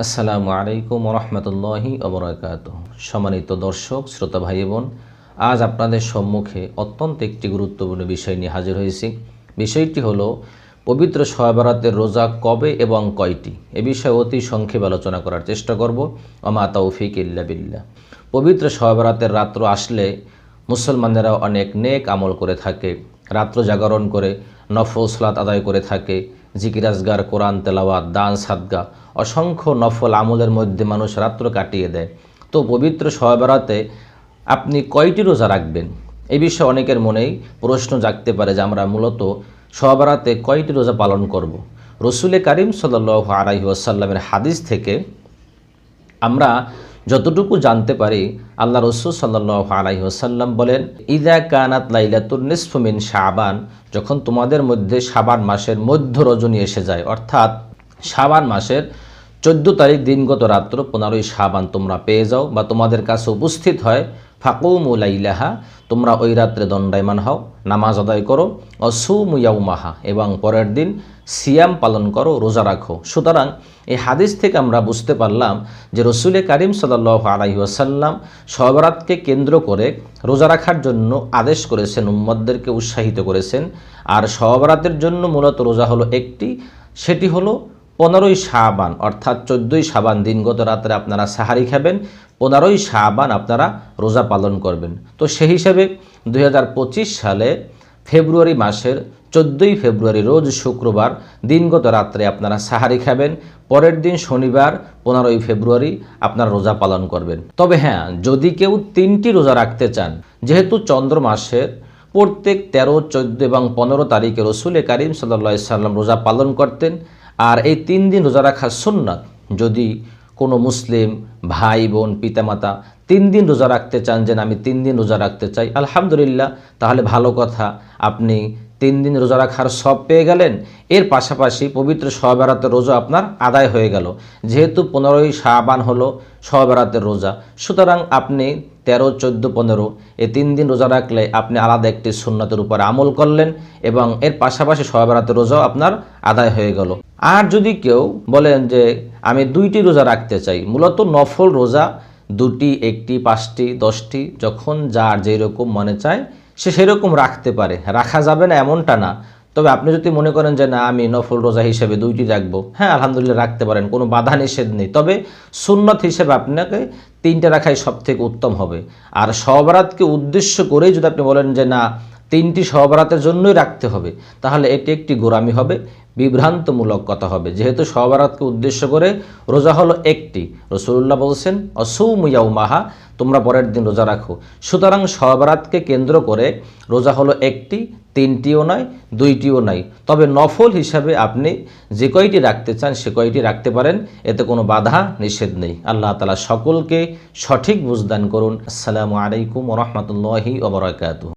আসসালামু আলাইকুম রহমতুল্লাহি ওবরাকাতুহু। সম্মানিত দর্শক, শ্রোতা ভাই বোন, আজ আপনাদের সম্মুখে অত্যন্ত একটি গুরুত্বপূর্ণ বিষয় নিয়ে হাজির হয়েছি। বিষয়টি হলো পবিত্র শবে বরাতের রোজা কবে এবং কয়টি। এ বিষয়ে অতি সংক্ষেপে আলোচনা করার চেষ্টা করব। ওমা তৌফিক ইল্লা বিল্লাহ। পবিত্র শবে বরাতের রাত্র আসলে মুসলমানেরা অনেক নেক আমল করে থাকে, রাত্র জাগরণ করে নফল সালাত আদায় করে থাকে, জিকির আজগার, কোরআন তেলাওয়াত, দান সাদগা, অসংখ্য নফল আমলের মধ্যে মানুষ রাত্র কাটিয়ে দেয়। তো পবিত্র শবে বরাতে আপনি কয়টি রোজা রাখবেন, এই বিষয়ে অনেকের মনেই প্রশ্ন জাগতে পারে যে আমরা মূলত শবে বরাতে কয়টি রোজা পালন করব। রসুল করিম সাল্লাল্লাহু আলাইহি ওয়াসাল্লামের হাদিস থেকে আমরা যতটুকু জানতে পারি, আল্লাহ রসুল সাল্লাল্লাহু আলাইহি ওয়াসাল্লাম বলেন, ইযা কানাত লাইলাতুন নিসফু মিন শাবান, যখন তোমাদের মধ্যে শাবান মাসের মধ্য রজনী এসে যায়, অর্থাৎ শাবান মাসের 14 তারিখ দিনগত রাত্র 15ই শাবান তোমরা পেয়ে যাও বা তোমাদের কাছে উপস্থিত হয়, ফাকুমু লাইলাহা, তোমরা ওই রাত্রে দণ্ডায়মান হও, নামাজ আদায় করো, অসুমু ইয়াউমাহা, এবং পরের দিন সিয়াম পালন করো, রোজা রাখো। সুতরাং এই হাদিস থেকে আমরা বুঝতে পারলাম যে রসুল করিম সাল্লাল্লাহু আলাইহি ওয়াসাল্লাম শবে বরাতকে কেন্দ্র করে রোজা রাখার জন্য আদেশ করেছেন, উম্মতদেরকে উৎসাহিত করেছেন। আর শবে বরাতের জন্য মূলত রোজা হলো একটি, সেটি হলো 15ই শাবান, অর্থাৎ 14ই শাবান দিনগত রাত্রে আপনারা সাহারি খাবেন, 15ই শাবান আপনারা রোজা পালন করবেন। তো সেই হিসাবে 2025 সালে ফেব্রুয়ারি মাসের 14ই ফেব্রুয়ারি রোজ শুক্রবার দিনগত রাত্রে আপনারা সাহারি খাবেন, পরের দিন শনিবার 15ই ফেব্রুয়ারি আপনারা রোজা পালন করবেন। তবে হ্যাঁ, যদি কেউ 3টি রোজা রাখতে চান, যেহেতু চন্দ্র মাসের প্রত্যেক 13, 14 এবং 15 তারিখে রসুল করিম সাল্লাল্লাহু আলাইহি ওয়াসাল্লাম রোজা পালন করতেন, আর এই 3 দিন রোজা রাখা সুন্নাত। যদি কোনো মুসলিম ভাই বোন পিতামাতা 3 দিন রোজা রাখতে চান, যে আমি 3 দিন রোজা রাখতে চাই, আলহামদুলিল্লাহ, তাহলে ভালো কথা, আপনি 3 দিন রোজা রাখার সব পেয়ে গেলেন। এর পাশাপাশি পবিত্র শবে বরাতের রোজা আপনার আদায় হয়ে গেল। যেহেতু 15ই শাবান হলো শবে বরাতের রোজা, সুতরাং আপনি 13, 14, 15 এই 3 দিন রোজা রাখলে আপনি আলাদা একটি সুন্নতের উপর আমল করলেন এবং এর পাশাপাশি শবে বরাতের রোজাও আপনার আদায় হয়ে গেল। আর যদি কেউ বলেন যে আমি 2টি রোজা রাখতে চাই, মূলত নফল রোজা 2টি, 1টি, 5টি, 10টি, যখন যার যেরকম মনে চায় সে সেরকম রাখতে পারে, রাখা যাবে না এমনটা না। তবে আপনি যদি মনে করেন যে না, আমি নফল রোজা হিসেবে 2টি রাখবো, হ্যাঁ আলহামদুলিল্লাহ রাখতে পারেন, কোনো বাধা নিষেধ নেই। তবে সুন্নত হিসেবে আপনাকে 3টে রাখাই সবথেকে উত্তম হবে। আর শবে বরাতকে উদ্দেশ্য করেই যদি আপনি বলেন যে না 3টি শবে বরাতের জন্যই রাখতে হবে, তাহলে এটি একটি গোঁরামি হবে, বিভ্রান্তমূলক কথা হবে। যেহেতু শবে বরাতকে উদ্দেশ্য করে রোজা হলো একটি, রাসূলুল্লাহ বলছেন অসুমু ইয়াউমাহা, তোমরা পরের দিন রোজা রাখো। সুতরাং শবে বরাতকে কেন্দ্র করে রোজা হলো একটি, 3টিও নয়, 2টিও নয়। তবে নফল হিসাবে আপনি যে কয়টি রাখতে চান সে কয়টি রাখতে পারেন, এতে কোনো বাধা নিষেধ নেই। আল্লাহ তাআলা সকলকে সঠিক বুঝদান করুন। আসসালামু আলাইকুম ওয়া রাহমাতুল্লাহি ওয়া বারাকাতুহু।